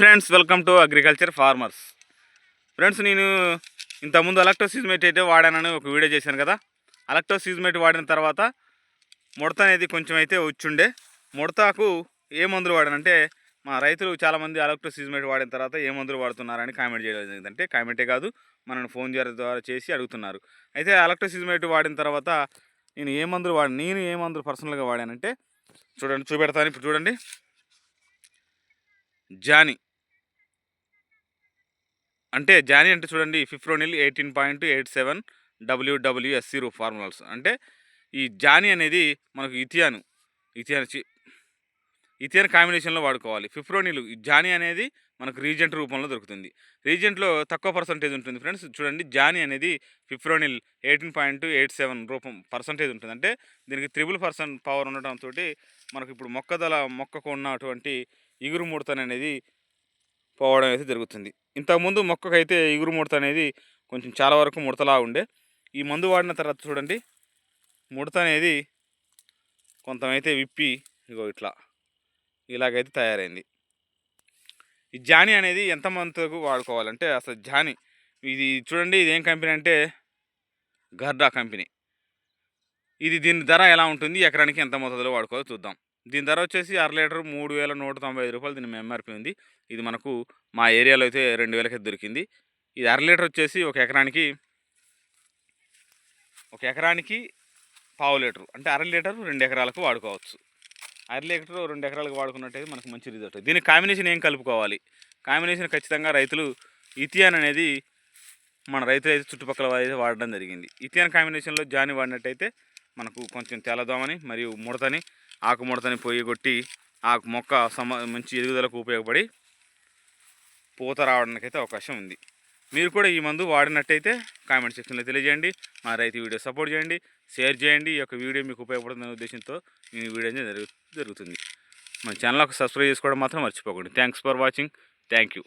Friends, welcome to agriculture farmers. Friends, నేను ఇంతకుముందు అలెక్టోసిజ్మేట్ అయితే వాడానని ఒక వీడియో చేశాను కదా. అలెక్టోసిజ్మేట్ వాడిన తర్వాత ముడత అనేది కొంచెం అయితే వచ్చుండే. ముడతకు ఏ మందులు వాడానంటే, మా రైతులు చాలామంది అలెక్టోసిజ్మేట్ వాడిన తర్వాత ఏ మందులు వాడుతున్నారని కామెంట్ చేయడం జరిగిందంటే, కామెంటే కాదు మనల్ని ఫోన్ ద్వారా చేసి అడుగుతున్నారు. అయితే అలెక్టోసిజ్మేట్ వాడిన తర్వాత నేను ఏ మందులు పర్సనల్గా వాడానంటే చూడండి, చూపెడతాను. ఇప్పుడు చూడండి, జానీ అంటే చూడండి, ఫిప్రోనిల్ 18.87 WWSC ఫార్ములాస్. అంటే ఈ జానీ అనేది మనకు ఇథియాన్ కాంబినేషన్లో వాడుకోవాలి. ఫిప్రోనిల్ జానీ అనేది మనకు రీజెంట్ రూపంలో దొరుకుతుంది. రీజెంట్లో తక్కువ పర్సంటేజ్ ఉంటుంది ఫ్రెండ్స్. చూడండి, జానీ అనేది ఫిప్రోనిల్ 18.87 పర్సంటేజ్ ఉంటుంది. అంటే దీనికి 3% పవర్ ఉండటంతో మనకు ఇప్పుడు మొక్కకు ఉన్నటువంటి ఇగురు ముడత అనేది పోవడం అయితే జరుగుతుంది. ఇంతకుముందు మొక్కకైతే ఇగురు ముడత అనేది కొంచెం చాలా వరకు ముడతలా ఉండే. ఈ మందు వాడిన తర్వాత చూడండి, ముడత అనేది కొంతమైతే విప్పి ఇలాగైతే తయారైంది. ఈ జానీ అనేది ఎంత మందుకు వాడుకోవాలంటే, అసలు జానీ ఇది చూడండి, ఇది ఏం కంపెనీ అంటే గర్డా కంపెనీ. దీని ధర ఎలా ఉంటుంది, ఎకరానికి ఎంత మోతాదులో వాడుకోవాలో చూద్దాం. దీని ధర వచ్చేసి 1/2 లీటర్ 3,195 రూపాయలు దీని ఎంఆర్పి ఉంది. ఇది మనకు మా ఏరియాలో అయితే 2,000కి దొరికింది. ఇది 1/2 లీటర్ వచ్చేసి ఒక ఎకరానికి 1/4 లీటరు, అంటే 1/2 లీటరు 2 ఎకరాలకు వాడుకోవచ్చు. 1/2 లీటరు 2 ఎకరాలకు వాడుకున్నట్టయితే మనకు మంచి రిజల్ట్. దీనికి కాంబినేషన్ ఏం కలుపుకోవాలి? కాంబినేషన్ ఖచ్చితంగా రైతులు ఇథియాన్ అనేది మన రైతులు అయితే చుట్టుపక్కల అయితే వాడడం జరిగింది. ఇథియాన్ కాంబినేషన్లో జాని వాడినట్టయితే మనకు కొంచెం తెల్లదోమని మరియు ఆకు ముడతని పోయిగొట్టి మొక్క మంచి ఎదుగుదలకు ఉపయోగపడి పూత రావడానికి అయితే అవకాశం ఉంది. మీరు కూడా ఈ మందు వాడినట్టయితే కామెంట్ సెక్షన్లో తెలియజేయండి. మా రైతు వీడియో సపోర్ట్ చేయండి, షేర్ చేయండి. ఈ యొక్క వీడియో మీకు ఉపయోగపడుతున్న ఉద్దేశంతో ఈ వీడియో అనేది జరుగుతుంది. మన ఛానల్కి సబ్స్క్రైబ్ చేసుకోవడం మాత్రం మర్చిపోకండి. Thanks for watching. Thank you.